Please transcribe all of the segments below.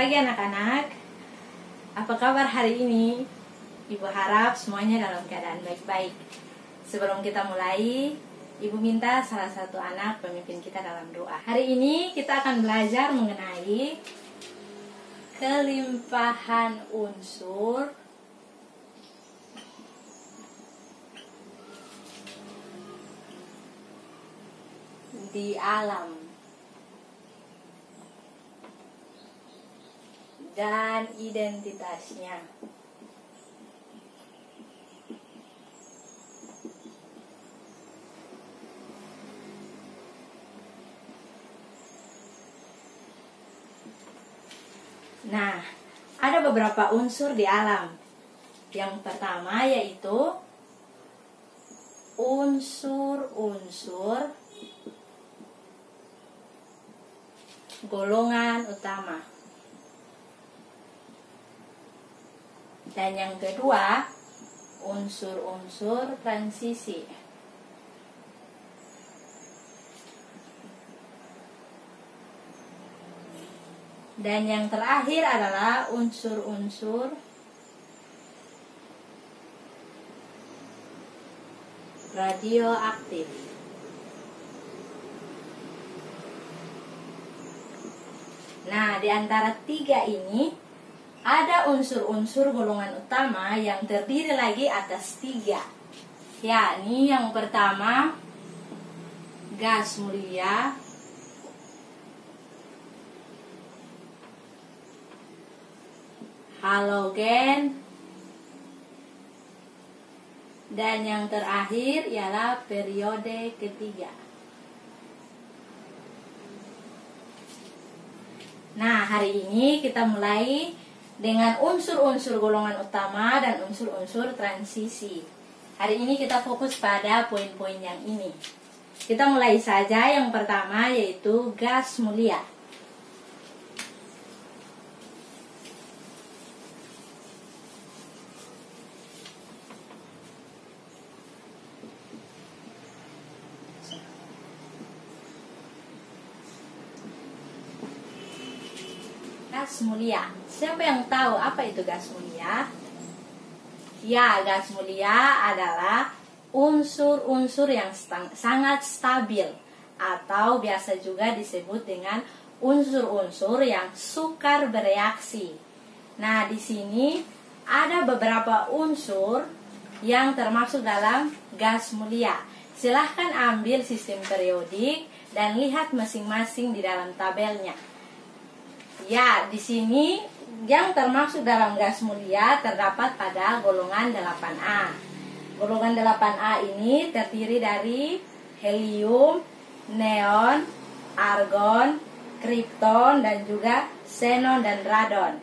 pagi anak-anak. Apa kabar hari ini? Ibu harap semuanya dalam keadaan baik-baik. Sebelum kita mulai, Ibu minta salah satu anak pemimpin kita dalam doa. Hari ini kita akan belajar mengenai kelimpahan unsur di alam dan identitasnya. Nah, ada beberapa unsur di alam. Yang pertama yaitu unsur-unsur golongan utama. Dan yang kedua, unsur-unsur transisi. Dan yang terakhir adalah unsur-unsur radioaktif. Nah, di antara tiga ini ada unsur-unsur golongan utama yang terdiri lagi atas tiga. Yakni yang pertama gas mulia, halogen, dan yang terakhir ialah periode ketiga. Nah, hari ini kita mulai dengan unsur-unsur golongan utama dan unsur-unsur transisi. Hari ini kita fokus pada poin-poin yang ini. Kita mulai saja yang pertama yaitu gas mulia. Gas mulia. Siapa yang tahu apa itu gas mulia? Ya, gas mulia adalah unsur-unsur yang sangat stabil atau biasa juga disebut dengan unsur-unsur yang sukar bereaksi. Nah, di sini ada beberapa unsur yang termasuk dalam gas mulia. Silahkan ambil sistem periodik dan lihat masing-masing di dalam tabelnya. Ya, di sini yang termasuk dalam gas mulia terdapat pada golongan 8A. Golongan 8A ini terdiri dari helium, neon, argon, kripton, dan juga xenon dan radon.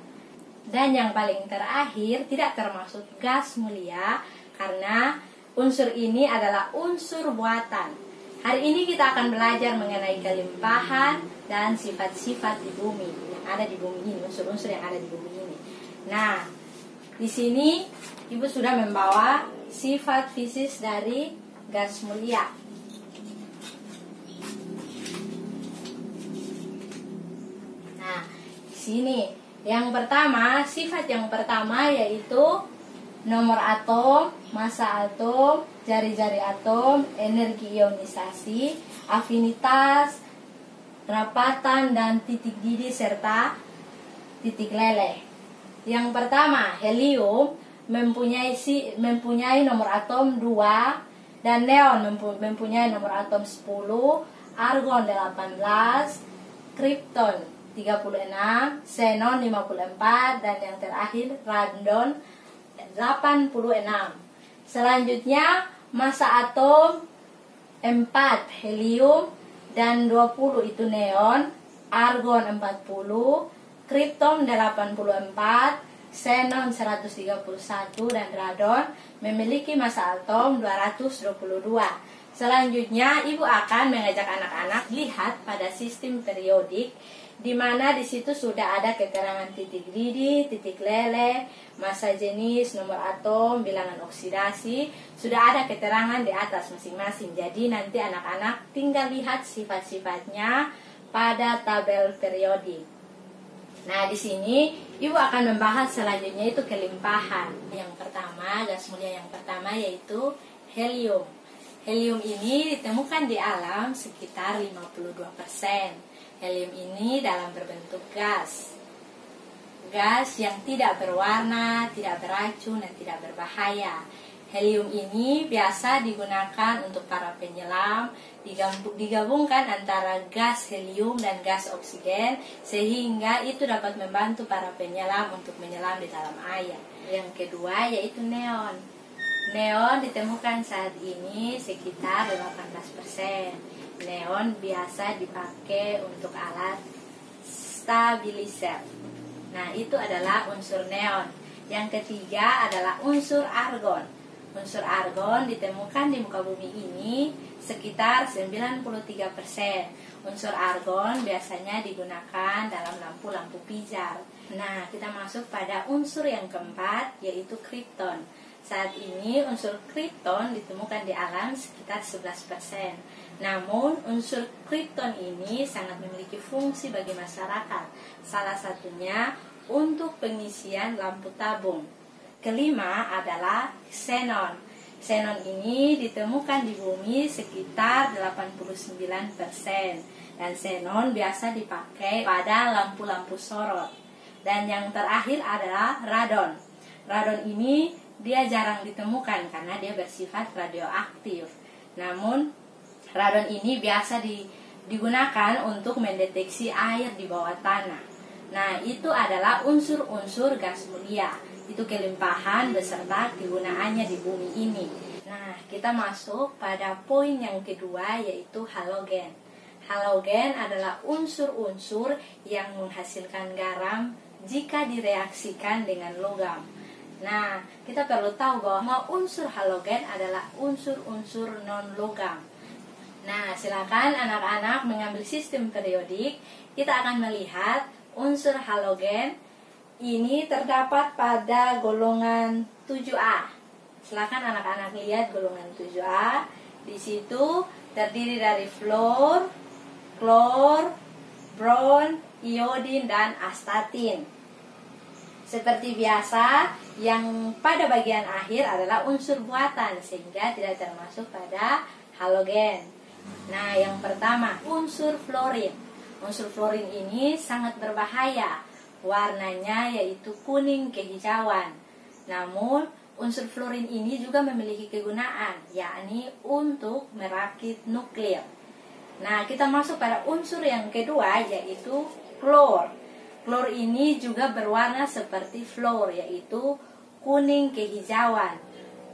Dan yang paling terakhir tidak termasuk gas mulia karena unsur ini adalah unsur buatan. Hari ini kita akan belajar mengenai kelimpahan dan sifat-sifat di bumi yang ada di bumi ini, unsur-unsur yang ada di bumi ini. Nah, di sini Ibu sudah membawa sifat fisis dari gas mulia. Nah, di sini yang pertama, sifat yang pertama yaitu nomor atom, massa atom, jari-jari atom, energi ionisasi, afinitas, rapatan, dan titik didih serta titik leleh. Yang pertama, helium mempunyai nomor atom 2 dan neon mempunyai nomor atom 10, argon 18, kripton 36, xenon 54, dan yang terakhir radon 86. Selanjutnya massa atom 4 helium dan 20 itu neon, argon 40, kripton 84, xenon 131, dan radon memiliki massa atom 222. Selanjutnya Ibu akan mengajak anak-anak lihat pada sistem periodik, di mana di situ sudah ada keterangan titik didih, titik leleh, massa jenis, nomor atom, bilangan oksidasi, sudah ada keterangan di atas masing-masing. Jadi nanti anak-anak tinggal lihat sifat-sifatnya pada tabel periodik. Nah, di sini Ibu akan membahas selanjutnya itu kelimpahan. Yang pertama, gas mulia yang pertama yaitu helium. Helium ini ditemukan di alam sekitar 52%. Helium ini dalam berbentuk gas. Gas yang tidak berwarna, tidak beracun, dan tidak berbahaya. Helium ini biasa digunakan untuk para penyelam, digabungkan antara gas helium dan gas oksigen, sehingga itu dapat membantu para penyelam untuk menyelam di dalam air. Yang kedua yaitu neon. Neon ditemukan saat ini sekitar 18%. Neon biasa dipakai untuk alat stabilizer. Nah, itu adalah unsur neon. Yang ketiga adalah unsur argon. Unsur argon ditemukan di muka bumi ini sekitar 93%. Unsur argon biasanya digunakan dalam lampu-lampu pijar. Nah, kita masuk pada unsur yang keempat yaitu kripton. Saat ini unsur kripton ditemukan di alam sekitar 11%. Namun unsur kripton ini sangat memiliki fungsi bagi masyarakat. Salah satunya untuk pengisian lampu tabung. Kelima adalah xenon. Xenon ini ditemukan di bumi sekitar 89%. Dan xenon biasa dipakai pada lampu-lampu sorot. Dan yang terakhir adalah radon. Radon ini dia jarang ditemukan karena dia bersifat radioaktif. Namun radon ini biasa digunakan untuk mendeteksi air di bawah tanah. Nah, itu adalah unsur-unsur gas mulia. Itu kelimpahan beserta kegunaannya di bumi ini. Nah, kita masuk pada poin yang kedua yaitu halogen. Halogen adalah unsur-unsur yang menghasilkan garam jika direaksikan dengan logam. Nah, kita perlu tahu bahwa unsur halogen adalah unsur-unsur non-logam. Nah, silakan anak-anak mengambil sistem periodik. Kita akan melihat unsur halogen ini terdapat pada golongan 7A. Silakan anak-anak lihat golongan 7A. Di situ terdiri dari fluor, klor, bron, iodin, dan astatin. Seperti biasa, yang pada bagian akhir adalah unsur buatan sehingga tidak termasuk pada halogen. Nah, yang pertama, unsur fluorin. Unsur fluorin ini sangat berbahaya. Warnanya yaitu kuning kehijauan. Namun, unsur fluorin ini juga memiliki kegunaan, yakni untuk merakit nuklir. Nah, kita masuk pada unsur yang kedua yaitu klor. Klor ini juga berwarna seperti fluor, yaitu kuning kehijauan.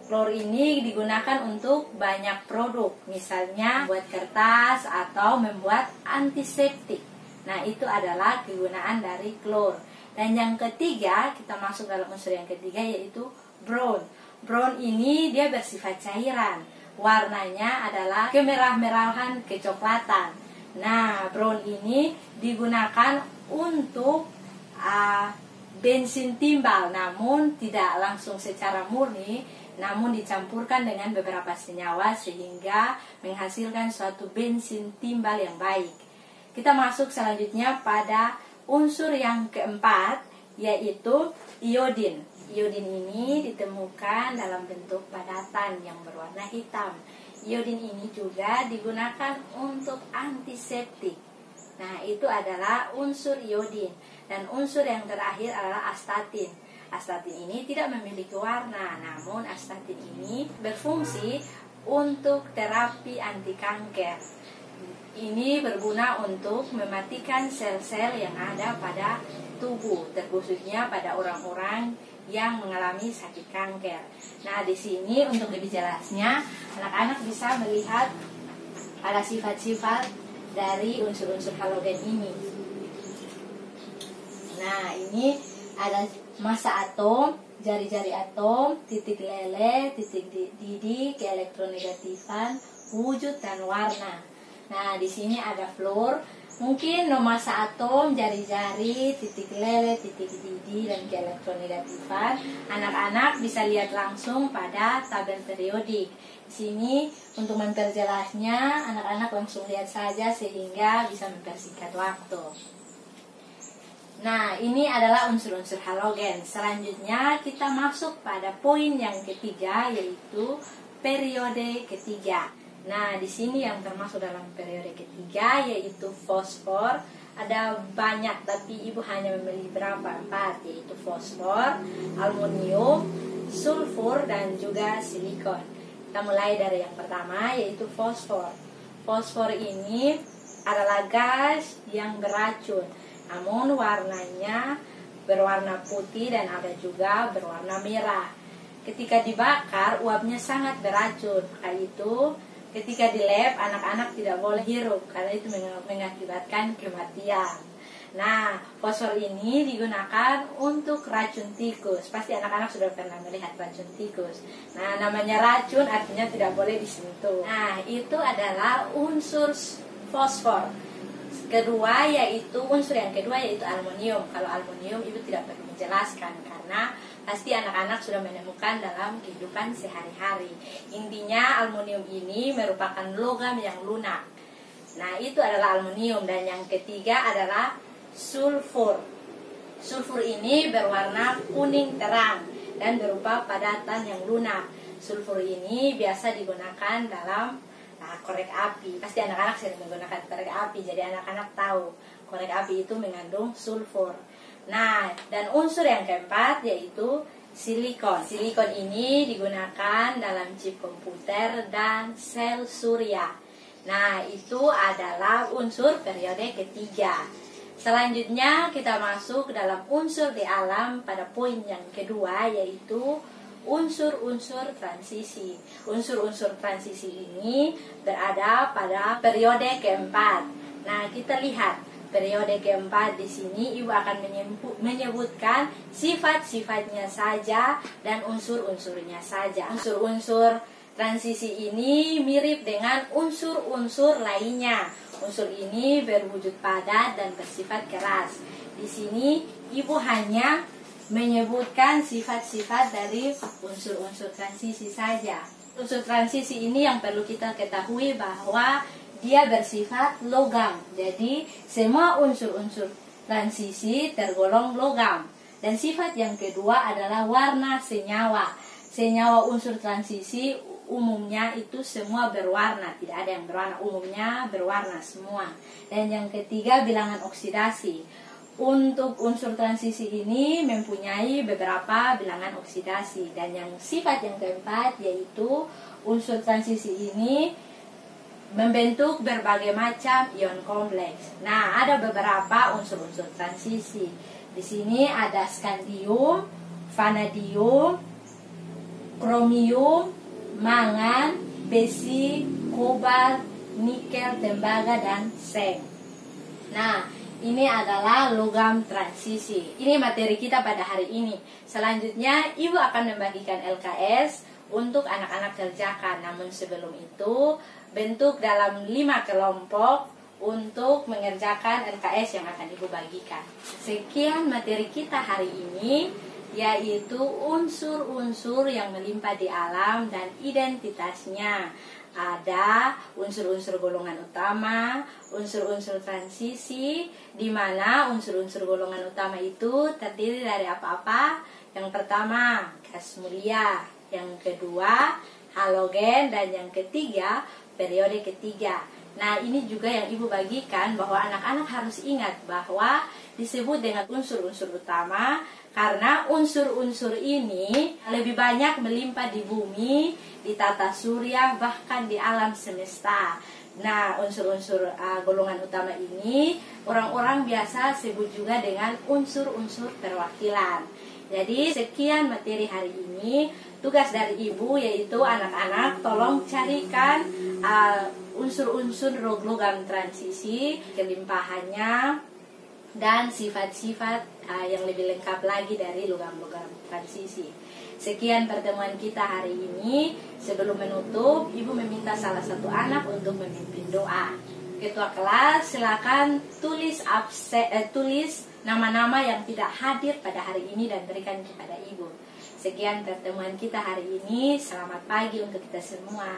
Klor ini digunakan untuk banyak produk, misalnya buat kertas atau membuat antiseptik. Nah, itu adalah kegunaan dari klor. Dan yang ketiga, kita masuk dalam unsur yang ketiga yaitu bron. Bron ini dia bersifat cairan. Warnanya adalah kemerah-merahan kecoklatan. Nah, bron ini digunakan untuk bensin timbal, namun tidak langsung secara murni, namun dicampurkan dengan beberapa senyawa sehingga menghasilkan suatu bensin timbal yang baik. Kita masuk selanjutnya pada unsur yang keempat yaitu iodin. Iodin ini ditemukan dalam bentuk padatan yang berwarna hitam. Iodin ini juga digunakan untuk antiseptik. Nah, itu adalah unsur iodin. Dan unsur yang terakhir adalah astatin. Astatin ini tidak memiliki warna, namun astatin ini berfungsi untuk terapi anti kanker. Ini berguna untuk mematikan sel-sel yang ada pada tubuh, terkhususnya pada orang-orang yang mengalami sakit kanker. Nah, di sini untuk lebih jelasnya, anak-anak bisa melihat ada sifat-sifat dari unsur-unsur halogen ini. Nah, ini ada massa atom, jari-jari atom, titik lele, titik didih, keelektronegatifan, wujud dan warna. Nah, di sini ada fluor. Mungkin massa atom, jari-jari, titik lele, titik didih, dan keelektronegatifan anak-anak bisa lihat langsung pada tabel periodik. Di sini untuk memperjelasnya anak-anak langsung lihat saja sehingga bisa mempersingkat waktu. Nah, ini adalah unsur-unsur halogen. Selanjutnya kita masuk pada poin yang ketiga, yaitu periode ketiga. Nah, di sini yang termasuk dalam periode ketiga yaitu fosfor. Ada banyak, tapi ibu hanya memilih empat, yaitu fosfor, aluminium, sulfur, dan juga silikon. Kita mulai dari yang pertama, yaitu fosfor. Fosfor ini adalah gas yang beracun, namun warnanya berwarna putih dan ada juga berwarna merah. Ketika dibakar, uapnya sangat beracun. Karena itu, ketika di lab, anak-anak tidak boleh hirup karena itu mengakibatkan kematian. Nah, fosfor ini digunakan untuk racun tikus. Pasti anak-anak sudah pernah melihat racun tikus. Nah, namanya racun artinya tidak boleh disentuh. Nah, itu adalah unsur fosfor. Unsur yang kedua yaitu aluminium. Kalau aluminium ibu tidak perlu menjelaskan karena pasti anak-anak sudah menemukan dalam kehidupan sehari-hari. Intinya aluminium ini merupakan logam yang lunak. Nah, itu adalah aluminium. Dan yang ketiga adalah sulfur. Sulfur ini berwarna kuning terang dan berupa padatan yang lunak. Sulfur ini biasa digunakan dalam korek api. Pasti anak-anak sering menggunakan korek api, jadi anak-anak tahu korek api itu mengandung sulfur. Nah, dan unsur yang keempat yaitu silikon. Silikon ini digunakan dalam chip komputer dan sel surya. Nah, itu adalah unsur periode ketiga. Selanjutnya kita masuk dalam unsur di alam pada poin yang kedua, yaitu unsur-unsur transisi. Unsur-unsur transisi ini berada pada periode keempat. Nah, kita lihat periode keempat di sini ibu akan menyebutkan sifat-sifatnya saja dan unsur-unsurnya saja. Unsur-unsur transisi ini mirip dengan unsur-unsur lainnya. Unsur ini berwujud padat dan bersifat keras. Di sini ibu hanya menyebutkan sifat-sifat dari unsur-unsur transisi saja. Unsur transisi ini yang perlu kita ketahui bahwa dia bersifat logam. Jadi semua unsur-unsur transisi tergolong logam. Dan sifat yang kedua adalah warna senyawa. Senyawa unsur transisi umumnya itu semua berwarna, tidak ada yang berwarna, umumnya berwarna semua. Dan yang ketiga bilangan oksidasi. Untuk unsur transisi ini mempunyai beberapa bilangan oksidasi. Dan yang sifat yang keempat yaitu unsur transisi ini membentuk berbagai macam ion kompleks. Nah, ada beberapa unsur-unsur transisi. Di sini ada skandium, vanadium, kromium, mangan, besi, kobalt, nikel, tembaga, dan seng. Nah, ini adalah logam transisi. Ini materi kita pada hari ini. Selanjutnya, ibu akan membagikan LKS untuk anak-anak kerjakan. Namun sebelum itu, bentuk dalam 5 kelompok untuk mengerjakan LKS yang akan ibu bagikan. Sekian materi kita hari ini, yaitu unsur-unsur yang melimpah di alam dan identitasnya. Ada unsur-unsur golongan utama, unsur-unsur transisi, di mana unsur-unsur golongan utama itu terdiri dari apa-apa? Yang pertama, gas mulia. Yang kedua, halogen. Dan yang ketiga, periode ketiga. Nah, ini juga yang ibu bagikan bahwa anak-anak harus ingat bahwa disebut dengan unsur-unsur utama karena unsur-unsur ini lebih banyak melimpah di bumi, di tata surya, bahkan di alam semesta. Nah, unsur-unsur golongan utama ini orang-orang biasa sebut juga dengan unsur-unsur perwakilan. Jadi sekian materi hari ini. Tugas dari ibu yaitu anak-anak tolong carikan unsur-unsur logam transisi, kelimpahannya, dan sifat-sifat yang lebih lengkap lagi dari logam-logam transisi. Sekian pertemuan kita hari ini. Sebelum menutup, ibu meminta salah satu anak untuk memimpin doa. Ketua kelas, silakan tulis nama-nama yang tidak hadir pada hari ini dan berikan kepada ibu. Sekian pertemuan kita hari ini. Selamat pagi untuk kita semua.